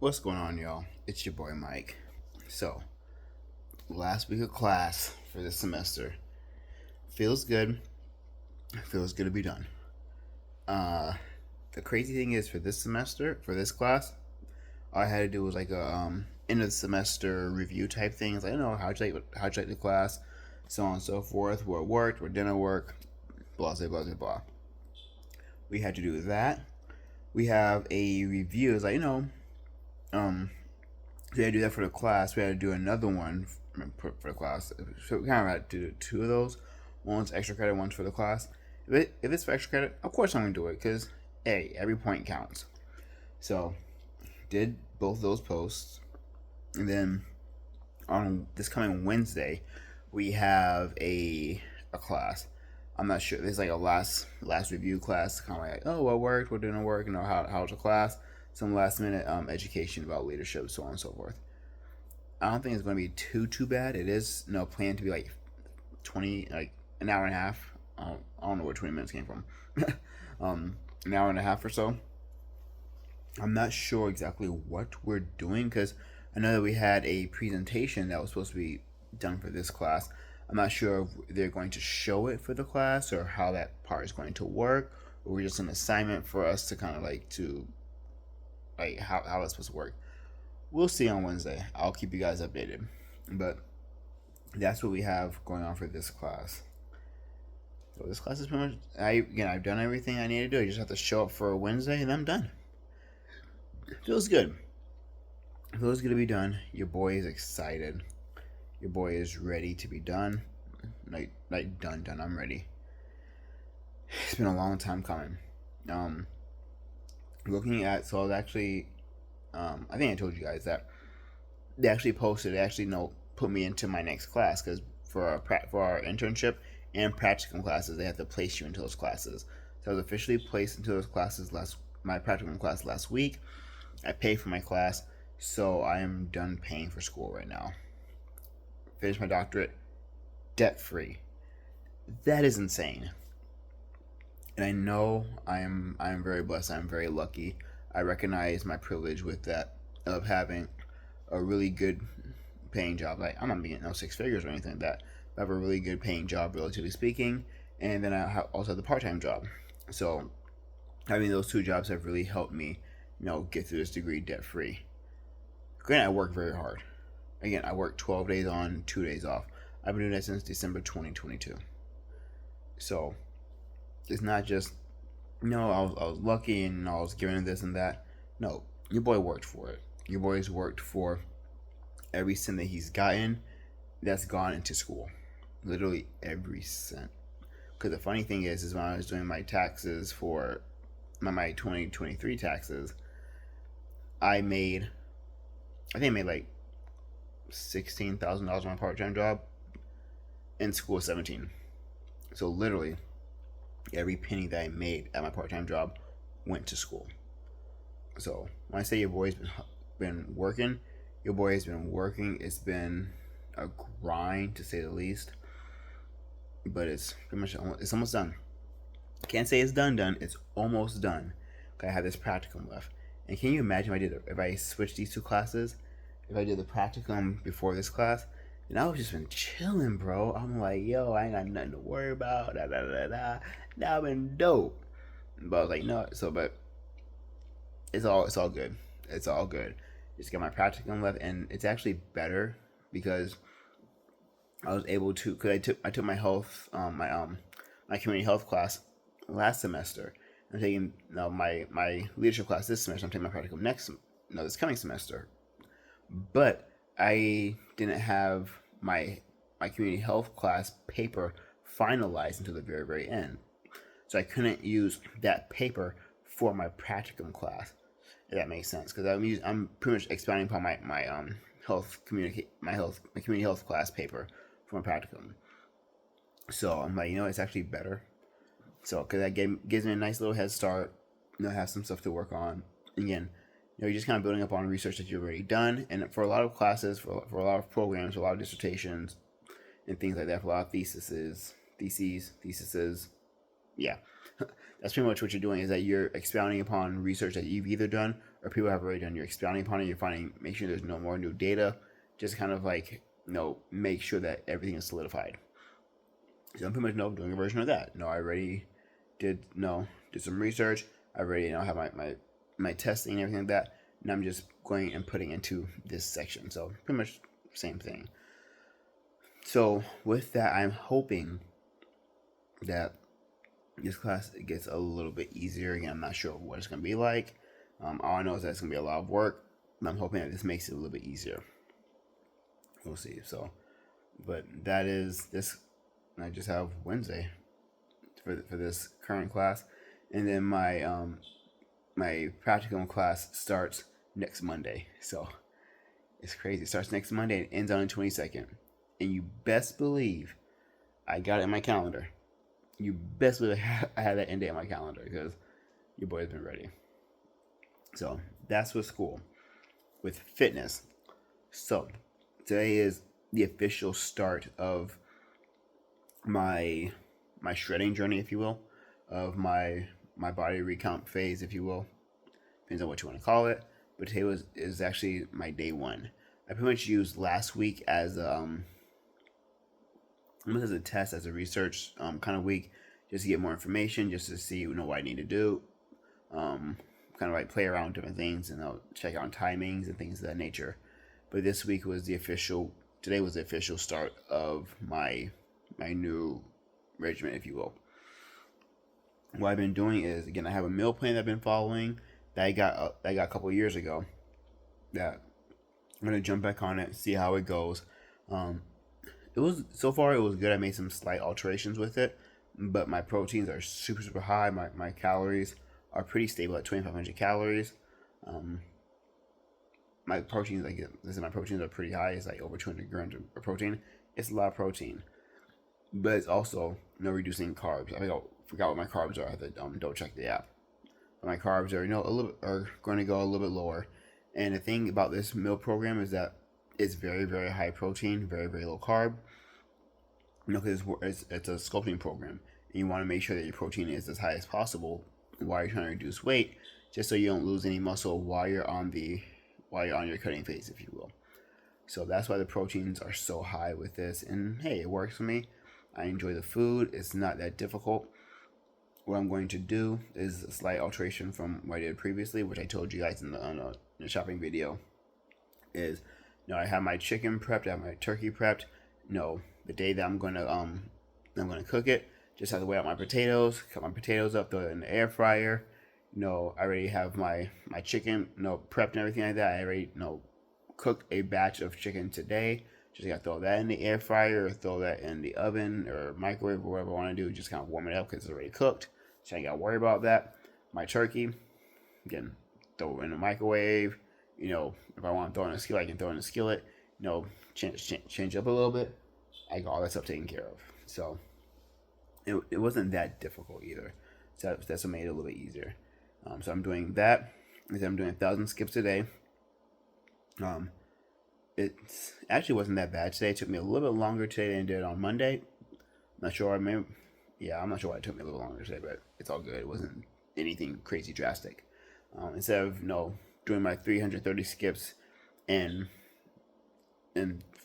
What's going on, y'all? It's your boy Mike. So, last week of class for this semester feels good. Feels good to be done. Uh, the crazy thing is, for this semester, for this class, all I had to do was like a end of the semester review type things. Like, how'd you like the class, so on and so forth. What worked, what didn't work, blah blah blah blah. We had to do that. We have a review. It's like um, we had to do that for the class. We had to do another one for the class. So we kind of had to do two of those. One's extra credit, one's for the class. If it's for extra credit, of course I'm going to do it because, hey, every point counts. So, did both those posts. And then on this coming Wednesday, we have a class. I'm not sure. There's like a last review class, kind of like, oh, what worked, what didn't work, how's the class, some last minute education about leadership, so on and so forth. I don't think it's going to be too bad. It is planned to be like 20, like an hour and a half. I don't know where 20 minutes came from. An hour and a half or so. I'm not sure exactly what we're doing because I know that we had a presentation that was supposed to be done for this class. I'm not sure if they're going to show it for the class or how that part is going to work, or just an assignment for us to kind of like how it's supposed to work. We'll see on Wednesday. I'll keep you guys updated. But that's what we have going on for this class. So this class is pretty much I've done everything I need to do. I just have to show up for Wednesday and I'm done. Feels good. Feels good to be done. Your boy is excited. Your boy is ready to be done. Like done. I'm ready. It's been a long time coming. Looking at so I was actually I think I told you guys that they actually posted. They actually put me into my next class because for our internship and practicum classes, they have to place you into those classes. So I was officially placed into those classes my practicum class last week. I paid for my class, so I am done paying for school right now. Finished my doctorate debt free. That is insane. And I know I am very blessed. I'm very lucky. I recognize my privilege with that of having a really good paying job. Like, I'm not making no six figures or anything like that. I have a really good paying job, relatively speaking, and then I also have the part-time job. So having those two jobs have really helped me, get through this degree debt free. Granted, I work very hard. Again, I work 12 days on, 2 days off. I've been doing that since December 2022. So it's not just I was lucky and I was given this and that. No, your boy worked for it. Your boy's worked for every cent that he's gotten that's gone into school. Literally every cent. Because the funny thing is when I was doing my taxes for my 2023 taxes, I think I made like $16,000 on my part-time job. In school, 17. So literally, every penny that I made at my part-time job went to school. So when I say your boy's been working, your boy has been working. It's been a grind to say the least, but it's almost done. Can't say it's done. It's almost done. I have this practicum left. And can you imagine if I switched these two classes? If I did the practicum before this class, and I was just been chilling, bro. I'm like, yo, I ain't got nothing to worry about. Da da da da. Now I've been dope. But I was like, no. But it's all good. It's all good. Just got my practicum left, and it's actually better because I was able to. Cause I took my my community health class last semester. I'm taking my leadership class this semester. I'm taking my practicum this coming semester. But I didn't have my community health class paper finalized until the very, very end. So I couldn't use that paper for my practicum class, if that makes sense. Because I'm pretty much expounding upon my community health class paper for my practicum. So I'm like, it's actually better. So because that gives me a nice little head start. Have some stuff to work on. Again, you're just kind of building up on research that you've already done. And for a lot of classes, for a lot of programs, for a lot of dissertations, and things like that, for a lot of theses, yeah. That's pretty much what you're doing, is that you're expounding upon research that you've either done or people have already done your expounding upon it. You're finding, make sure there's no more new data, just kind of like, make sure that everything is solidified. So I'm pretty much doing a version of that. I already did some research. I already have my testing and everything like that. And I'm just going and putting into this section. So pretty much same thing. So with that, I'm hoping that this class gets a little bit easier. Again, I'm not sure what it's going to be like. All I know is that it's going to be a lot of work. And I'm hoping that this makes it a little bit easier. We'll see. So, but that is this. I just have Wednesday for this current class, and then my practicum class starts next Monday. So it's crazy. It starts next Monday and ends on the 22nd. And you best believe I got it in my calendar. You best believe I had that end date in my calendar because your boy has been ready. So that's with school. With fitness. So today is the official start of my shredding journey, if you will, of my body recount phase, if you will. Depends on what you want to call it. But today is actually my day one. I pretty much used last week as almost as a test, as a research kind of week, just to get more information, just to see what I need to do, kind of like play around with different things, and I'll check out timings and things of that nature. But this week was today was the official start of my new regimen, if you will. What I've been doing is, again, I have a meal plan that I've been following that I got a couple of years ago. That I'm gonna jump back on it, see how it goes. It was good. I made some slight alterations with it, but my proteins are super high. My calories are pretty stable at 2,500 calories. My proteins, my proteins are pretty high. It's like over 200 grams of protein. It's a lot of protein, but it's also reducing carbs. I forgot what my carbs are. I have to double check the app. But my carbs are are going to go a little bit lower. And the thing about this meal program is that it's very, very high protein, very, very low carb. Because it's a sculpting program, and you want to make sure that your protein is as high as possible while you're trying to reduce weight, just so you don't lose any muscle while you're on your cutting phase, if you will. So that's why the proteins are so high with this. And hey, it works for me. I enjoy the food. It's not that difficult. What I'm going to do is a slight alteration from what I did previously, which I told you guys in the shopping video. Is I have my chicken prepped, I have my turkey prepped. The day that I'm gonna cook it, just have to weigh out my potatoes, cut my potatoes up, throw it in the air fryer. I already have my chicken, prepped and everything like that. I already cooked a batch of chicken today. Just gotta throw that in the air fryer, or throw that in the oven or microwave, or whatever I want to do. Just kind of warm it up because it's already cooked. So I ain't gotta worry about that. My turkey, again, throw it in the microwave. If I want to throw in a skillet, I can throw in a skillet. Change up a little bit. I got all that stuff taken care of. So it wasn't that difficult either. So that's what made it a little bit easier. So I'm doing that. I'm doing 1,000 skips a day. It actually wasn't that bad today. It took me a little bit longer today than it did on Monday. I'm not sure. I'm not sure why it took me a little longer today, but it's all good. It wasn't anything crazy drastic. Instead of doing my 330 skips in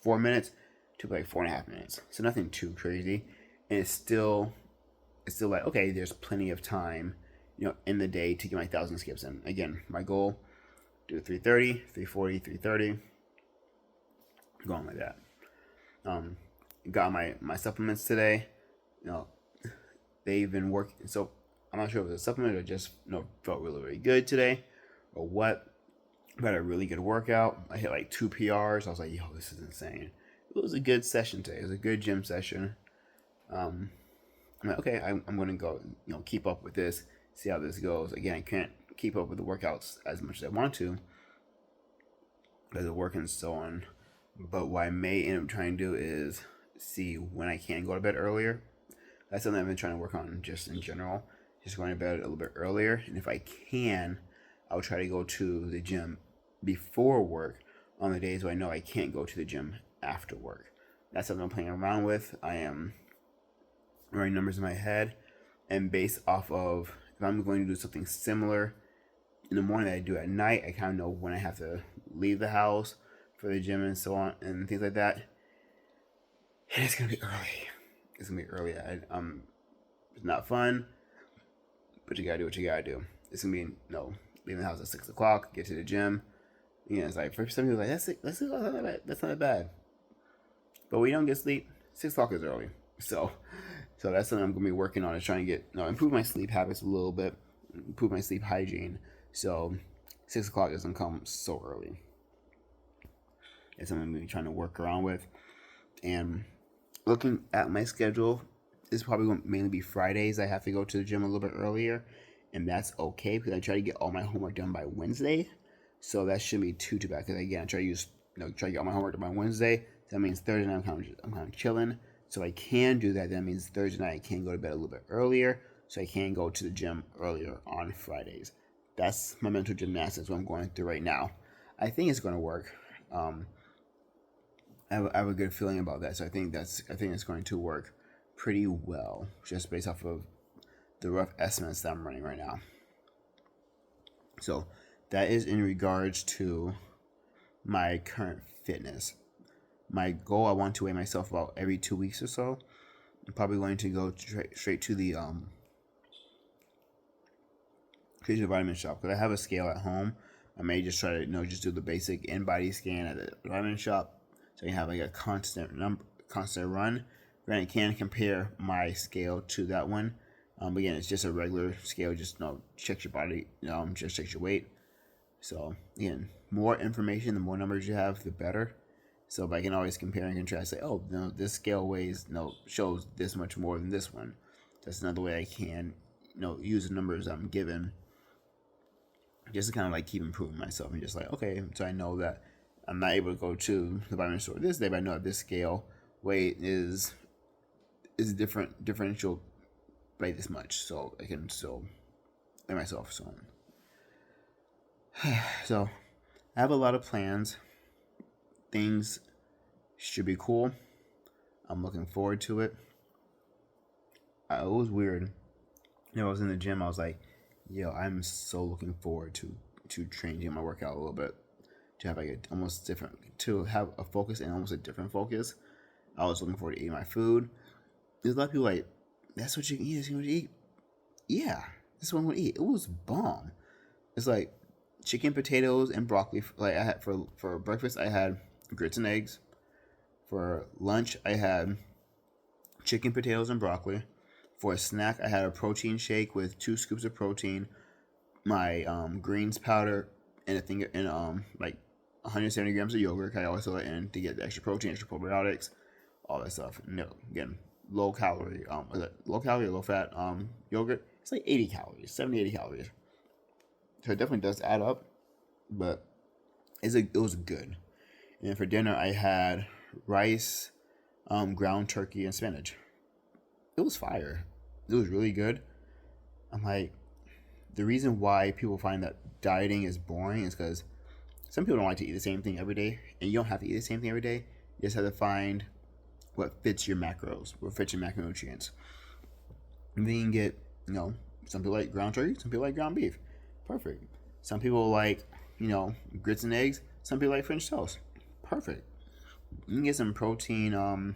4 minutes, it took like 4.5 minutes. So nothing too crazy, and it's still like, okay, there's plenty of time, in the day to get my 1,000 skips in. Again, my goal: do 330, 340, 330, going like that. Got my supplements today. They've been working. So I'm not sure if it was a supplement or just felt really, really good today, or what. But a really good workout. I hit like 2 PRs. I was like, yo, this is insane. It was a good session today. It was a good gym session. I'm like, okay, I'm going to go, keep up with this, see how this goes. Again, I can't keep up with the workouts as much as I want to because of work and so on. But what I may end up trying to do is see when I can go to bed earlier. That's something I've been trying to work on just in general. Just going to bed a little bit earlier. And if I can, I'll try to go to the gym before work on the days where I know I can't go to the gym after work. That's something I'm playing around with. I am running numbers in my head, and based off of if I'm going to do something similar in the morning that I do at night. I kind of know when I have to leave the house for the gym and so on and things like that. And it's gonna be early. It's gonna be early. It's not fun, but you gotta do what you gotta do. It's gonna be leaving the house at 6 o'clock, get to the gym. It's like for some people like that's not that bad. That's not that bad. But we don't get sleep. 6 o'clock is early. So that's something I'm gonna be working on is trying to get improve my sleep habits a little bit, improve my sleep hygiene. So 6 o'clock doesn't come so early. It's something I'm gonna be trying to work around with. And looking at my schedule, it's probably going to mainly be Fridays. I have to go to the gym a little bit earlier, and that's okay because I try to get all my homework done by Wednesday. So that shouldn't be too bad. Because again, I try to get all my homework done by Wednesday. That means Thursday night I'm kind of chilling. So I can do that. That means Thursday night I can go to bed a little bit earlier, so I can go to the gym earlier on Fridays. That's my mental gymnastics. What I'm going through right now. I think it's going to work. I have a good feeling about that. So I think it's going to work pretty well, just based off of the rough estimates that I'm running right now. So that is in regards to my current fitness. My goal, I want to weigh myself about every 2 weeks or so. I'm probably going to go straight to the vitamin shop because I have a scale at home. I may just try to just do the basic in-body scan at the vitamin shop, so you have like a constant run. Granted, I can compare my scale to that one. Again, it's just a regular scale. Just checks your body. Just checks your weight. So again, more information, the more numbers you have, the better. So if I can always compare and contrast, say, this scale weighs, shows this much more than this one. That's another way I can, use the numbers I'm given, just to kind of like keep improving myself and just like, okay, so I know that I'm not able to go to the vitamin store this day, but I know that this scale weight is differential by this much, so I can still weigh myself. So I have a lot of plans. Things should be cool. I'm looking forward to it. It was weird. I was in the gym. I was like, I'm so looking forward to changing my workout a little bit, to have like to have a focus and almost a different focus. I was looking forward to eating my food. There's a lot of people like, that's what you can eat. That's what you eat. Yeah, this is what I'm gonna eat. It was bomb. It's like chicken, potatoes, and broccoli. Like I had for breakfast, I had grits and eggs. For lunch, I had chicken, potatoes, and broccoli. For a snack, I had a protein shake with 2 scoops of protein, my greens powder, and like 170 grams of yogurt. I always throw that in to get the extra protein, extra probiotics, all that stuff. No, again, low calorie. Was it low calorie or low fat yogurt? It's like 80 calories, 70, 80 calories. So it definitely does add up, but it was good. And then for dinner, I had rice, ground turkey, and spinach. It was fire. It was really good. I'm like, the reason why people find that dieting is boring is because some people don't like to eat the same thing every day, and you don't have to eat the same thing every day. You just have to find what fits your macros, what fits your macronutrients. And then you can get, some people like ground turkey, some people like ground beef. Perfect. Some people like, grits and eggs. Some people like French toast. Perfect. You can get some protein,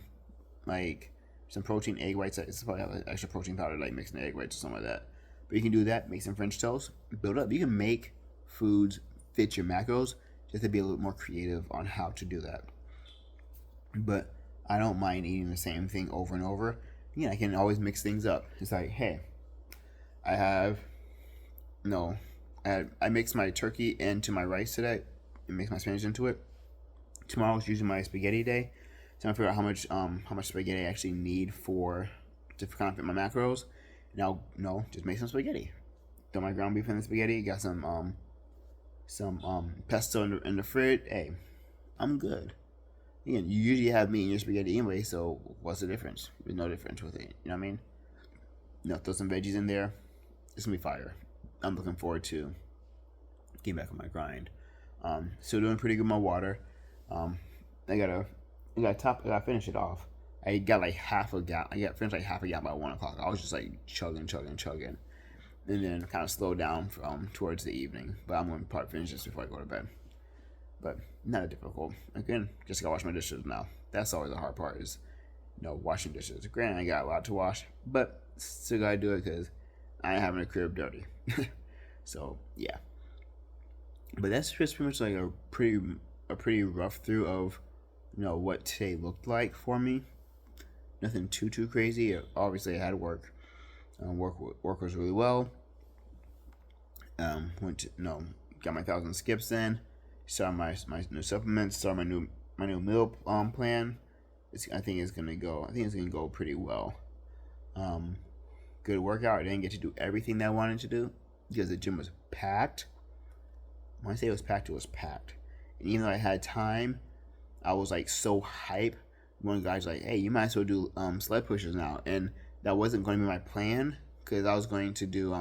like some protein egg whites. It's probably have extra protein powder, like mixing egg whites or something like that. But you can do that. Make some French toast. Build up. You can make foods fit your macros. Just to be a little more creative on how to do that. But I don't mind eating the same thing over and over. I can always mix things up. It's like, hey, I mixed my turkey into my rice today and mixed my spinach into it. Tomorrow is usually my spaghetti day. So I'm trying to figure out how much spaghetti I actually need to kind of fit my macros. Now, just make some spaghetti. Throw my ground beef in the spaghetti. Got some pesto in the fridge. Hey, I'm good. Again, you usually have meat in your spaghetti anyway, so what's the difference? There's no difference with it. You know what I mean? Throw some veggies in there. It's gonna be fire. I'm looking forward to getting back on my grind. Still doing pretty good with my water. I gotta finish it off. I got like half a gallon. I got finished like half a gallon by 1 o'clock. I was just like chugging. and then kind of slow down from towards the evening. But I'm going to probably finish this before I go to bed. But not difficult. Again, just gotta wash my dishes now. That's always the hard part is, washing dishes. Granted, I got a lot to wash, but still gotta do it because I ain't having a crib dirty. So yeah. But that's just pretty much like a pretty rough through of what today looked like for me. Nothing too crazy. Obviously, I had work. Work was really well. Went to got my 1,000 skips in. Started my new supplements. Started my new meal plan. I think it's gonna go pretty well. Good workout. I didn't get to do everything that I wanted to do because the gym was packed. When I say it was packed, it was packed. And even though I had time, I was like so hype. One guy's like, "Hey, you might as well do sled pushes now," and that wasn't going to be my plan because I was going to do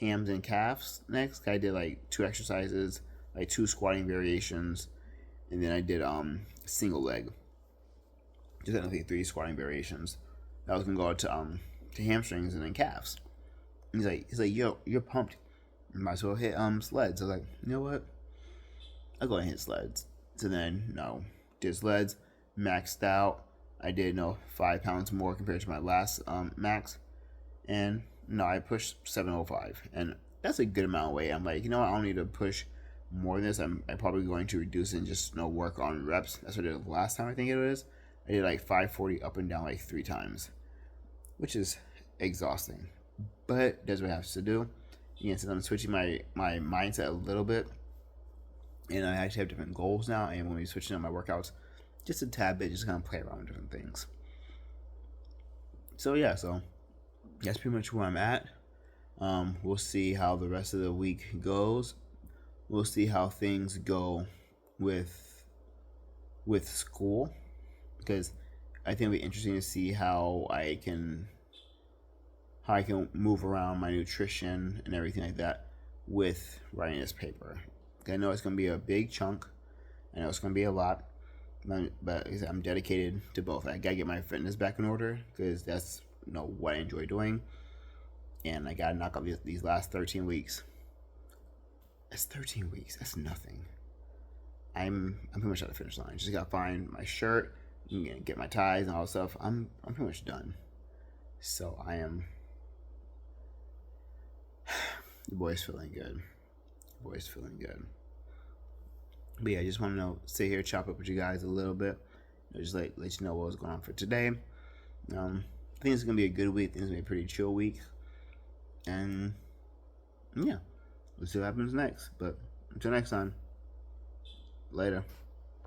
hams and calves next. I did like 2 exercises, like 2 squatting variations, and then I did single leg. Just I think 3 squatting variations. That was gonna go to hamstrings and then calves. And he's like, "Yo, you're pumped. You might as well hit sleds." I was like, "You know what? I'll go ahead and hit sleds." So then did sleds, maxed out. I did 5 pounds more compared to my last max, and I pushed 705, and that's a good amount of weight. I'm like, I don't need to push more than this. I'm probably going to reduce and just work on reps. That's what I did last time. I think it was. I did like 540 up and down like 3 times, which is exhausting, but that's what I have to do. Since I'm switching my mindset a little bit, and I actually have different goals now, and when we switching up my workouts just a tad bit, just kind of play around with different things. So yeah, that's pretty much where I'm at. We'll see how the rest of the week goes. We'll see how things go with school, because I think it'll be interesting to see how I can move around my nutrition and everything like that with writing this paper. I know it's going to be a big chunk. I know it's going to be a lot, but I'm dedicated to both. I gotta get my fitness back in order because that's what I enjoy doing, and I gotta knock out these last 13 weeks. That's 13 weeks. That's nothing. I'm pretty much at the finish line. Just gotta find my shirt, get my ties and all that stuff. I'm pretty much done. So I am. The boy's feeling good. But yeah, I just want to sit here, chop up with you guys a little bit. Just let you know what was going on for today. I think it's gonna be a good week. I think it's gonna be a pretty chill week, and yeah, let's see what happens next. But until next time, later.